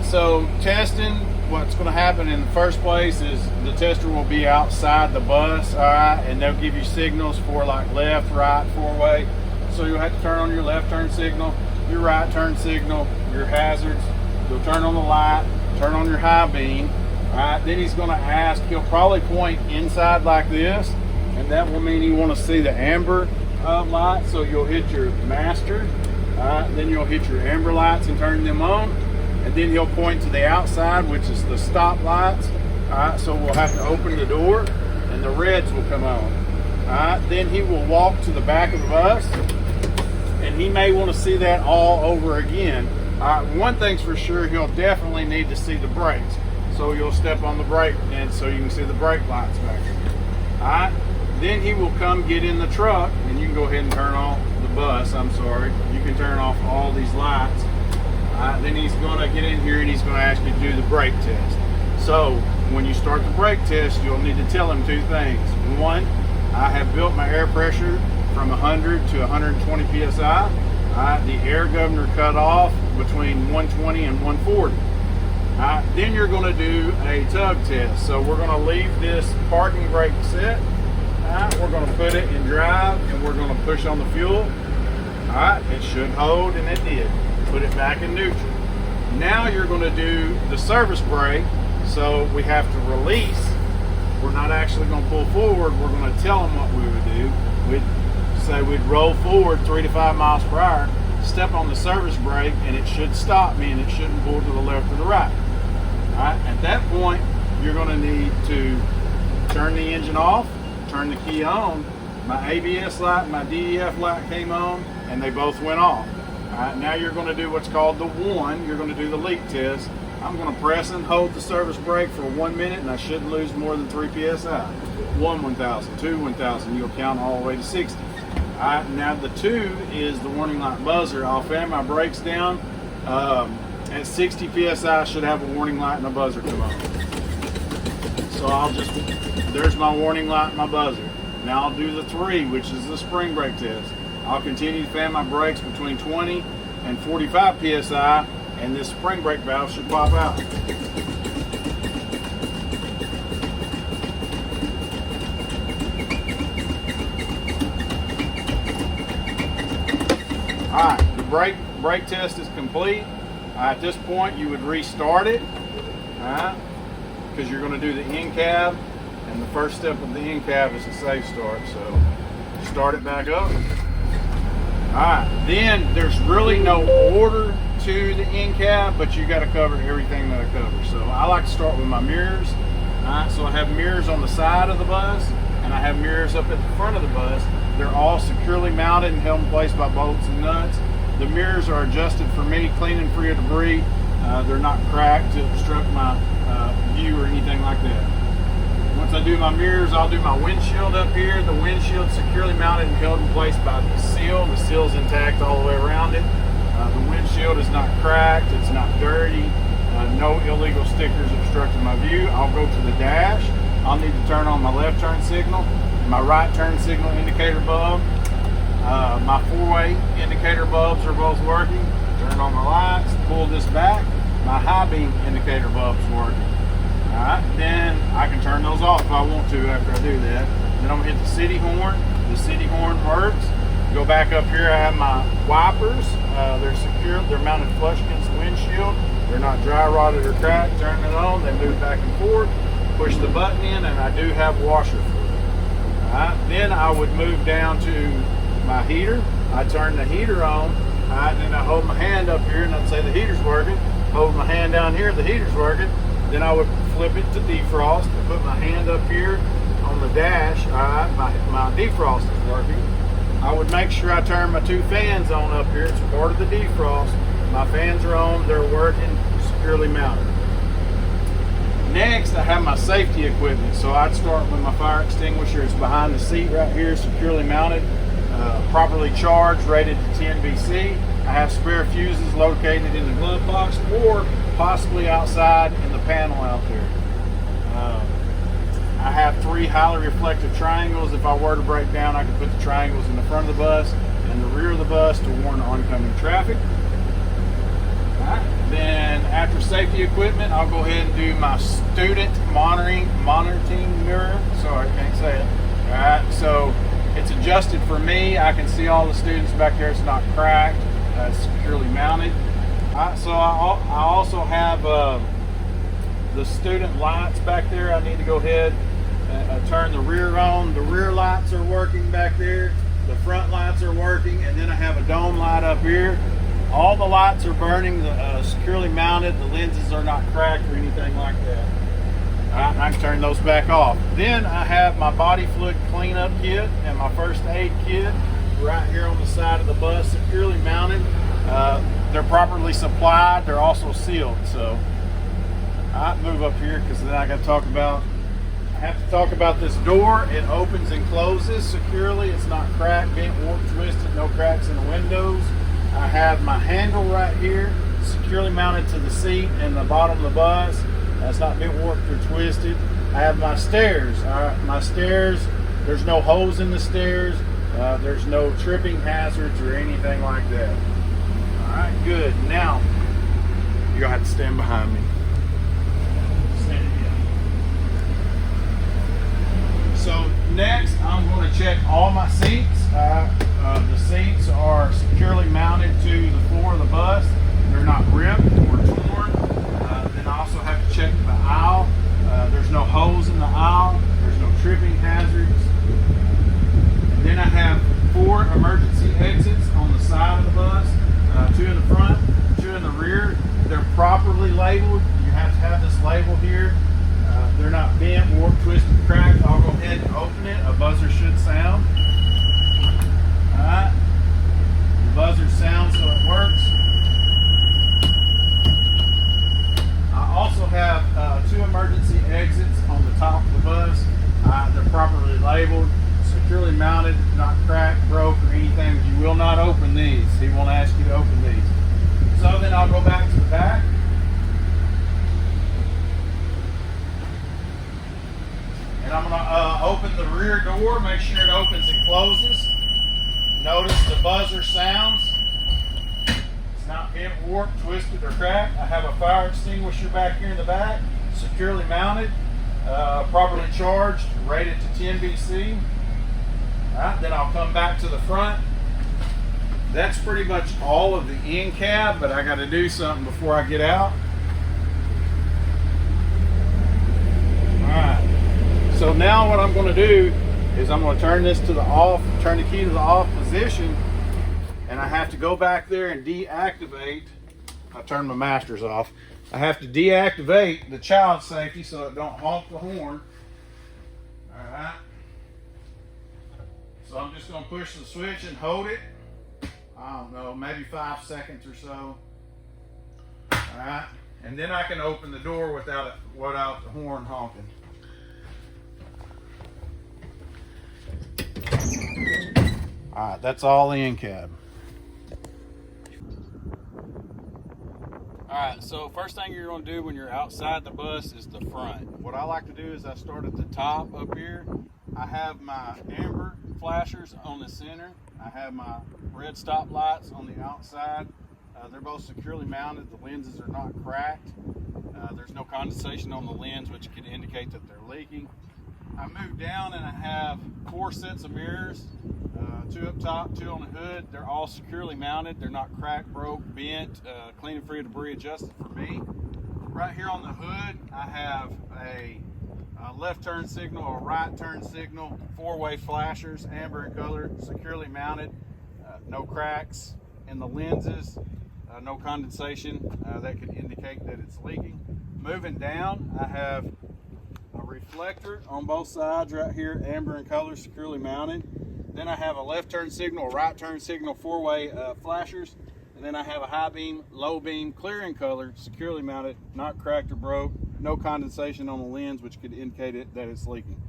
so testing, what's going to happen in the first place is the tester will be outside the bus, all right, and they'll give you signals for like left, right, four-way. So you'll have to turn on your left turn signal, your right turn signal, your hazards. You'll turn on the light, turn on your high beam. All right, then he's going to ask, he'll probably point inside like this, and that will mean you want to see the amber light. So you'll hit your master, all right, then you'll hit your amber lights and turn them on, and then he'll point to the outside, which is the stop lights. All right, so we'll have to open the door, and the reds will come on. All right, then he will walk to the back of the bus, and he may want to see that all over again. All right, one thing's for sure, he'll definitely need to see the brakes. So you'll step on the brake, and so you can see the brake lights back there. All right, then he will come get in the truck, and you can go ahead and turn off the bus. I'm sorry, you can turn off all these lights. All right, then he's going to get in here, and he's going to ask you to do the brake test. So when you start the brake test, you'll need to tell him two things. One, I have built my air pressure from 100 to 120 psi. All right, the air governor cut off between 120 and 140. All right, then you're going to do a tug test. So we're going to leave this parking brake set. All right, we're going to put it in drive, and we're going to push on the fuel. All right, it should hold, and it did. Put it back in neutral. Now you're going to do the service brake. So we have to release. We're not actually going to pull forward. We're going to tell them what we would do. We'd say we'd roll forward 3 to 5 miles per hour, step on the service brake, and it should stop me, and it shouldn't pull to the left or the right. All right, at that point, you're going to need to turn the engine off, turn the key on. My ABS light and my DEF light came on, and they both went off. All right, now you're going to do what's called the one. You're going to do the leak test. I'm going to press and hold the service brake for 1 minute, and I shouldn't lose more than 3 psi. 1, 1,000, 2, 1,000. You'll count all the way to 60. All right, now the 2 is the warning light buzzer. I'll fan my brakes down. At 60 psi, I should have a warning light and a buzzer come on. So there's my warning light and my buzzer. Now I'll do the 3, which is the spring brake test. I'll continue to fan my brakes between 20 and 45 psi, and this spring brake valve should pop out. All right, the brake test is complete. At this point, you would restart it, all right, because you're going to do the end cab, and the first step of the end cab is a safe start. So start it back up. All right, then there's really no order to the end cab, but you got to cover everything that I cover. So I like to start with my mirrors. All right, so I have mirrors on the side of the bus, and I have mirrors up at the front of the bus. They're all securely mounted and held in place by bolts and nuts. The mirrors are adjusted for me, clean and free of debris. They're not cracked to obstruct my view or anything like that. Once I do my mirrors, I'll do my windshield up here. The windshield's securely mounted and held in place by the seal. The seal's intact all the way around it. The windshield is not cracked, it's not dirty. No illegal stickers obstructing my view. I'll go to the dash. I'll need to turn on my left turn signal, my right turn signal indicator bulb. My four-way indicator bulbs are both working. Turn on the lights, pull this back. My high beam indicator bulb's working. All right, then I can turn those off if I want to after I do that. Then I'm gonna hit the city horn. The city horn works. Go back up here, I have my wipers. They're secure, they're mounted flush against the windshield. They're not dry rotted or cracked. Turn it on, they move back and forth. Push the button in, and I do have washer fluid. All right, then I would move down to my heater. I turn the heater on. All right, then I hold my hand up here, and I'd say the heater's working. Hold my hand down here, the heater's working. Then I would flip it to defrost and put my hand up here on the dash. All right, my defrost is working. I would make sure I turn my 2 fans on up here. It's part of the defrost. My fans are on, they're working, securely mounted. Next, I have my safety equipment. So I'd start with my fire extinguisher. It's behind the seat right here, securely mounted, properly charged, rated to 10 BC. I have spare fuses located in the glove box or possibly outside in the panel out there. I have 3 highly reflective triangles. If I were to break down, I could put the triangles in the front of the bus and the rear of the bus to warn oncoming traffic. All right. Then after safety equipment, I'll go ahead and do my student monitoring mirror. Sorry, I can't say it. All right, so it's adjusted for me. I can see all the students back there. It's not cracked. It's securely mounted. So I also have the student lights back there. I need to go ahead and turn the rear on. The rear lights are working back there. The front lights are working, and then I have a dome light up here. All the lights are burning, securely mounted. The lenses are not cracked or anything like that. I can turn those back off. Then I have my body fluid cleanup kit and my first aid kit right here on the side of the bus, securely mounted. They're properly supplied. They're also sealed. So I move up here because then I got to talk about. I have to talk about this door. It opens and closes securely. It's not cracked, bent, warped, twisted. No cracks in the windows. I have my handle right here, securely mounted to the seat and the bottom of the bus. That's not been warped or twisted. I have my stairs. My stairs, there's no holes in the stairs. There's no tripping hazards or anything like that. All right, good. Now, you're gonna have to stand behind me. So next, I'm going to check all my seats. The seats are securely mounted to the floor of the bus. They're not ripped or torn. Then I also have to check the aisle. There's no holes in the aisle. There's no tripping hazards. And then I have 4 emergency exits on the side of the bus. 2 in the front, 2 in the rear. They're properly labeled. You have to have this label here. They're not bent, warped, twisted, cracked. I'll go ahead and open it. A buzzer should sound. Alright. The buzzer sounds so it works. I also have 2 emergency exits on the top of the bus. They're properly labeled, securely mounted, not cracked, broke, or anything. You will not open these. He won't ask you to open these. So then I'll go back to the back. And I'm going to open the rear door, make sure it opens and closes. Notice the buzzer sounds. It's not bent, warped, twisted, or cracked. I have a fire extinguisher back here in the back, securely mounted, properly charged, rated to 10 BC. All right, then I'll come back to the front. That's pretty much all of the end cab, but I got to do something before I get out. All right. So now what I'm going to do is I'm going to turn this to the off, turn the key to the off position, and I have to go back there and deactivate. I turned my masters off. I have to deactivate the child safety so it don't honk the horn. All right. So I'm just going to push the switch and hold it. I don't know, maybe 5 seconds or so. All right. And then I can open the door without the horn honking. All right, that's all the end cab. All right, so first thing you're going to do when you're outside the bus is the front. What I like to do is I start at the top up here. I have my amber flashers on the center. I have my red stop lights on the outside. They're both securely mounted. The lenses are not cracked. There's no condensation on the lens, which can indicate that they're leaking. I move down and I have 4 sets of mirrors, 2 up top, 2 on the hood. They're all securely mounted. They're not cracked, broke, bent, clean and free of debris, adjusted for me. Right here on the hood, I have a left turn signal, a right turn signal, 4-way flashers, amber in color, securely mounted, no cracks in the lenses, no condensation that could indicate that it's leaking. Moving down, I have a reflector on both sides right here, amber in color, securely mounted. Then I have a left turn signal, a right turn signal, 4-way flashers. And then I have a high beam, low beam, clear in color, securely mounted, not cracked or broke, no condensation on the lens, which could indicate that it's leaking.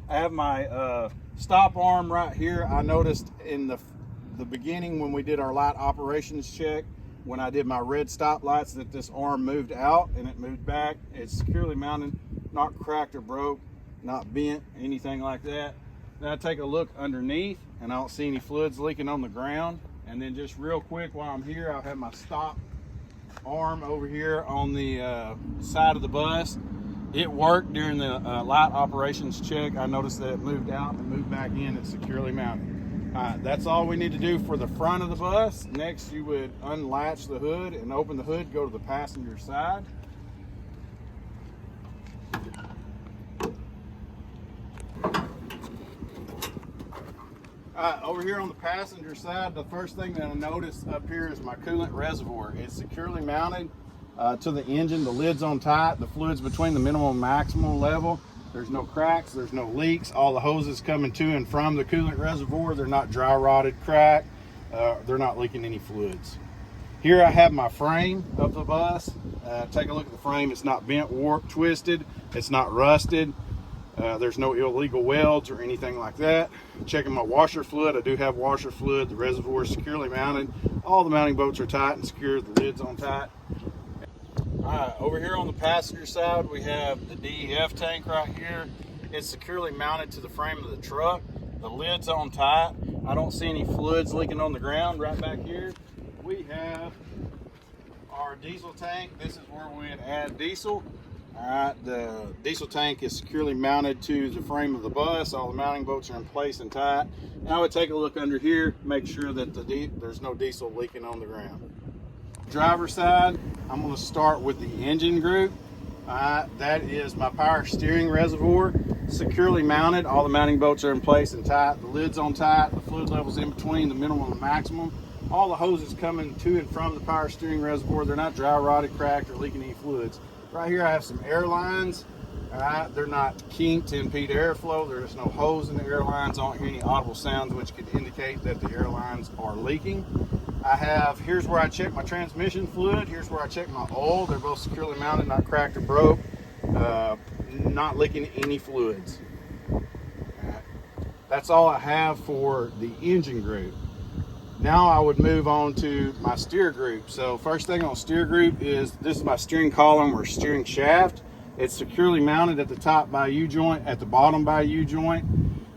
I have my stop arm right here. I noticed in the beginning when we did our light operations check, when I did my red stop lights, that this arm moved out and it moved back. It's securely mounted, not cracked or broke, not bent, anything like that. Then I take a look underneath and I don't see any fluids leaking on the ground. And then just real quick while I'm here, I'll have my stop arm over here on the side of the bus. It worked during the light operations check. I noticed that it moved out and moved back in. It's securely mounted. That's all we need to do for the front of the bus. Next, you would unlatch the hood and open the hood, go to the passenger side. Over here on the passenger side, the first thing that I notice up here is my coolant reservoir. It's securely mounted to the engine. The lid's on tight. The fluid's between the minimum and maximum level. There's no cracks. There's no leaks. All the hoses coming to and from the coolant reservoir. They're not dry rotted, cracked. They're not leaking any fluids. Here I have my frame of the bus. Take a look at the frame. It's not bent, warped, twisted. It's not rusted. There's no illegal welds or anything like that. Checking my washer fluid. I do have washer fluid. The reservoir is securely mounted. All the mounting bolts are tight and secure. The lid's on tight. Over here on the passenger side, we have the DEF tank right here. It's securely mounted to the frame of the truck. The lid's on tight. I don't see any fluids leaking on the ground. Right back here, we have our diesel tank. This is where we'd add diesel. The diesel tank is securely mounted to the frame of the bus. All the mounting bolts are in place and tight. Now I would take a look under here, make sure that there's no diesel leaking on the ground. Driver's side, I'm going to start with the engine group. That is my power steering reservoir, securely mounted. All the mounting bolts are in place and tight. The lid's on tight. The fluid level's in between the minimum and maximum. All the hoses coming to and from the power steering reservoir. They're not dry rotted, cracked, or leaking any fluids. Right here I have some air lines. They're not kinked to impede airflow. There's no hose in the air lines. I don't hear any audible sounds which could indicate that the air lines are leaking. Here's where I check my transmission fluid. Here's where I check my oil. They're both securely mounted, not cracked or broke, not leaking any fluids. That's all I have for the engine group. Now I would move on to my steer group. So first thing on steer group is this is my steering column or steering shaft. It's securely mounted at the top by a U-joint, at the bottom by a U-joint.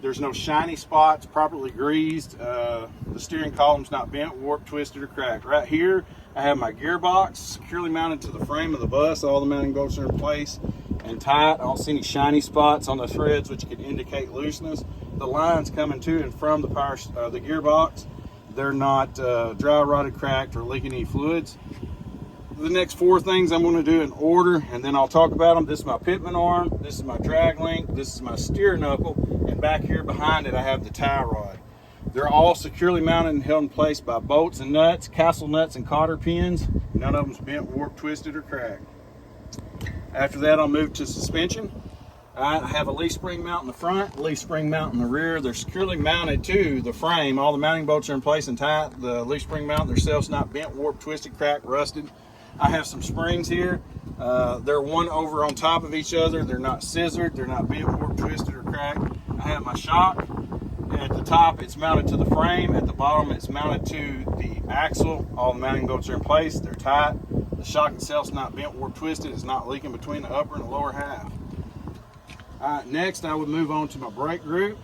There's no shiny spots, properly greased. The steering column's not bent, warped, twisted, or cracked. Right here, I have my gearbox securely mounted to the frame of the bus. All the mounting bolts are in place and tight. I don't see any shiny spots on the threads, which could indicate looseness. The lines coming to and from the gearbox, they're not dry, rotted, cracked, or leaking any fluids. The next four things I'm going to do in order, and then I'll talk about them. This is my pitman arm, this is my drag link, this is my steer knuckle, and back here behind it I have the tie rod. They're all securely mounted and held in place by bolts and nuts, castle nuts and cotter pins. None of them's bent, warped, twisted, or cracked. After that, I'll move to suspension. I have a leaf spring mount in the front, leaf spring mount in the rear. They're securely mounted to the frame. All the mounting bolts are in place and tight. The leaf spring mount themselves not bent, warped, twisted, cracked, rusted. I have some springs here. They're one over on top of each other. They're not scissored. They're not bent, warped, twisted, or cracked. I have my shock. At the top, it's mounted to the frame. At the bottom, it's mounted to the axle. All the mounting bolts are in place. They're tight. The shock itself's not bent, warped, twisted. It's not leaking between the upper and the lower half. Next, I would move on to my brake group.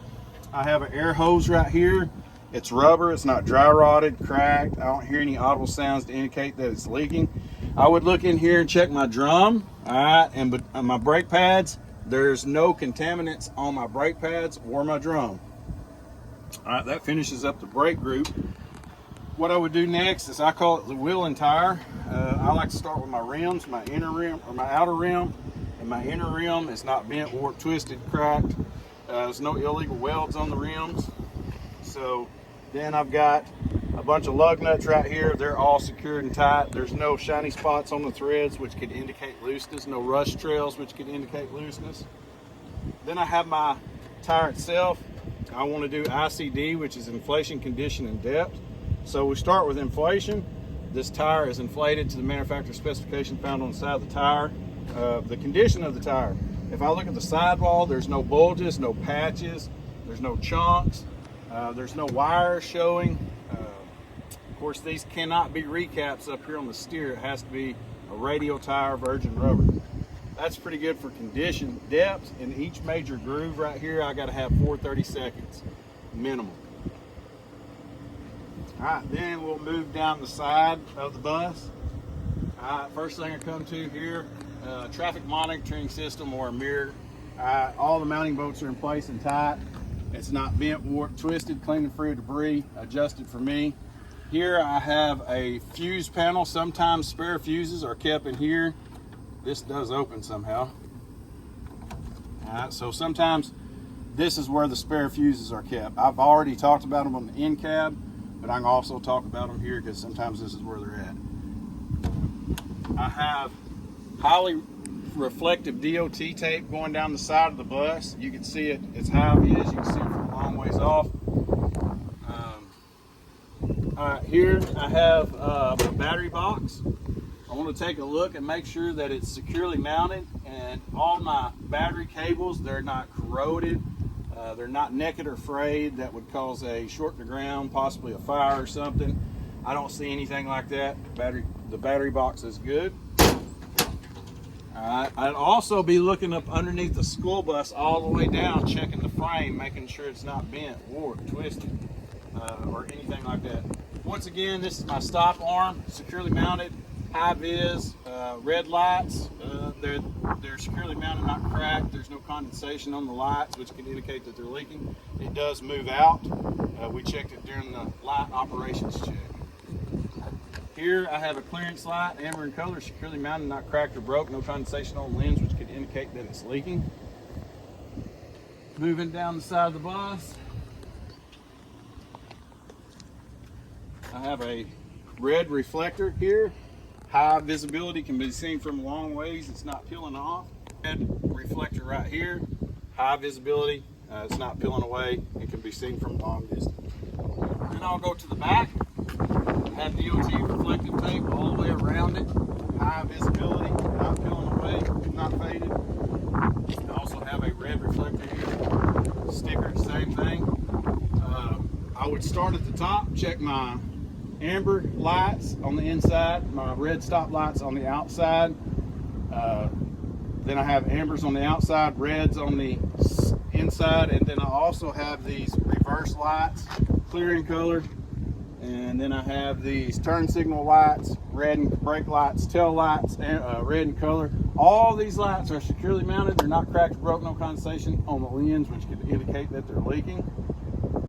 I have an air hose right here. It's rubber. It's not dry rotted, cracked. I don't hear any audible sounds to indicate that it's leaking. I would look in here and check my drum, and my brake pads. There's no contaminants on my brake pads or my drum. That finishes up the brake group. What I would do next is I call it the wheel and tire. I like to start with my rims, my inner rim or my outer rim. And my inner rim is not bent, warped, twisted, cracked. There's no illegal welds on the rims. So then I've got a bunch of lug nuts right here. They're all secured and tight. There's no shiny spots on the threads, which could indicate looseness. No rust trails, which could indicate looseness. Then I have my tire itself. I want to do ICD, which is inflation, condition, and depth. So we start with inflation. This tire is inflated to the manufacturer's specification found on the side of the tire. The condition of the tire. If I look at the sidewall, there's no bulges, no patches, there's no chunks, there's no wires showing. Of course, these cannot be recaps up here on the steer. It has to be a radial tire, virgin rubber. That's pretty good for condition. Depth in each major groove right here, I got to have 4/32 minimum. All right, then we'll move down the side of the bus. First thing I come to here, traffic monitoring system or a mirror. All the mounting bolts are in place and tight. It's not bent, warped, twisted, clean and free of debris, adjusted for me. Here I have a fuse panel. Sometimes spare fuses are kept in here. This does open somehow. So sometimes this is where the spare fuses are kept. I've already talked about them on the end cab, but I can also talk about them here because sometimes this is where they're at. I have highly reflective DOT tape going down the side of the bus. You can see it, it's high vis, you can see it from a long ways off. Here I have a battery box. I want to take a look and make sure that it's securely mounted and all my battery cables, they're not corroded, they're not naked or frayed that would cause a short to ground, possibly a fire or something. I don't see anything like that. The battery box is good. I'd also be looking up underneath the school bus all the way down, checking the frame, making sure it's not bent, warped, twisted, or anything like that. Once again, this is my stop arm, securely mounted, high vis, red lights. They're securely mounted, not cracked. There's no condensation on the lights, which can indicate that they're leaking. It does move out. We checked it during the light operations check. Here I have a clearance light, amber in color, securely mounted, not cracked or broke, no condensation on the lens, which could indicate that it's leaking. Moving down the side of the bus, I have a red reflector here. High visibility, can be seen from a long ways, it's not peeling off. Red reflector right here, high visibility, it's not peeling away, it can be seen from a long distance. Then I'll go to the back. I have DOT reflective tape all the way around it, high visibility, not peeling away, not faded. I also have a red reflector here, sticker, same thing. I would start at the top, check my amber lights on the inside, my red stop lights on the outside. Then I have ambers on the outside, reds on the inside, and then I also have these reverse lights, clear in color. And then I have these turn signal lights, red and brake lights, tail lights, and red in color. All these lights are securely mounted. They're not cracked or broke, no condensation on the lens, which could indicate that they're leaking.